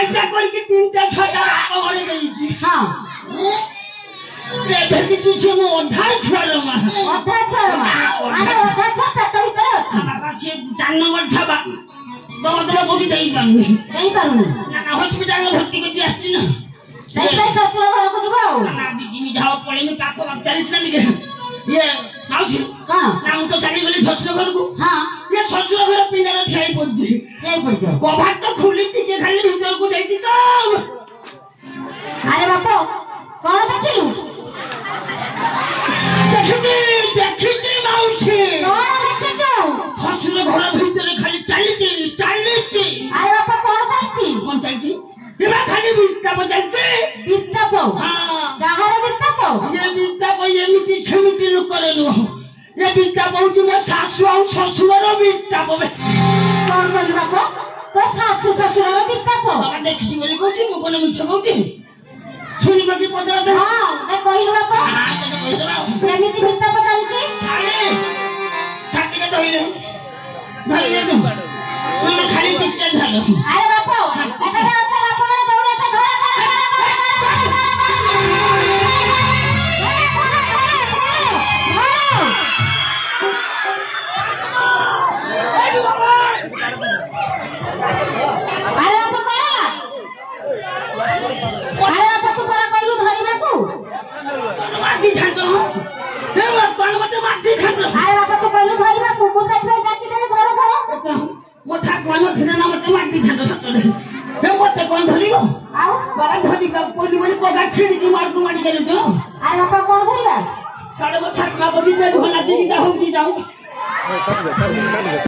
पैसा करके 3टा 6टा घरे गई हां देखि तू से मो अधा छुआर मा माने अधा छ पेट भीतर अछि बाबा से 4 नंबर छबा दवा कोठी देई पारुनी ना हॉस्पिटल में भर्ती कर आछि ना सही पे ससुर घर को जबो ना दिमी जाओ पड़े में काको 40 ना निके ये माउसी कौन ना हम तो चली गली ससुर घर को हां ये ससुर घर पिंडार ठेई पड़ जा कभार तो खुली टिके खाली भीतर को जाई तो अरे बापा कौन देखिलु देखिती माउसी कौन देखिचो ससुर घर भीतर खाली चली अरे बापा कौन चाइची इबा खाली बित्ता पो हां काहर बित्ता पो ये बित्ता पो ये मिटी छमिटी लोक करनु ये बित्ता पो जे मो सासु आ ससुरर बित्ता पो कौन कहली बापा तो सासु ससुरर बित्ता पो बाबा देखि गली कहू मो कोन मिछ कहू सुनि बकी पदरा दे हां ए कहलु बापा हां तो कहलु एमिति बित्ता पो चलची अरे छाती के धइले तुम खाली टिकट झालो अरे बापा एटा अच्छा बापा माने दौड़े से घर साढ़े 6 बजे भला दी जाऊँ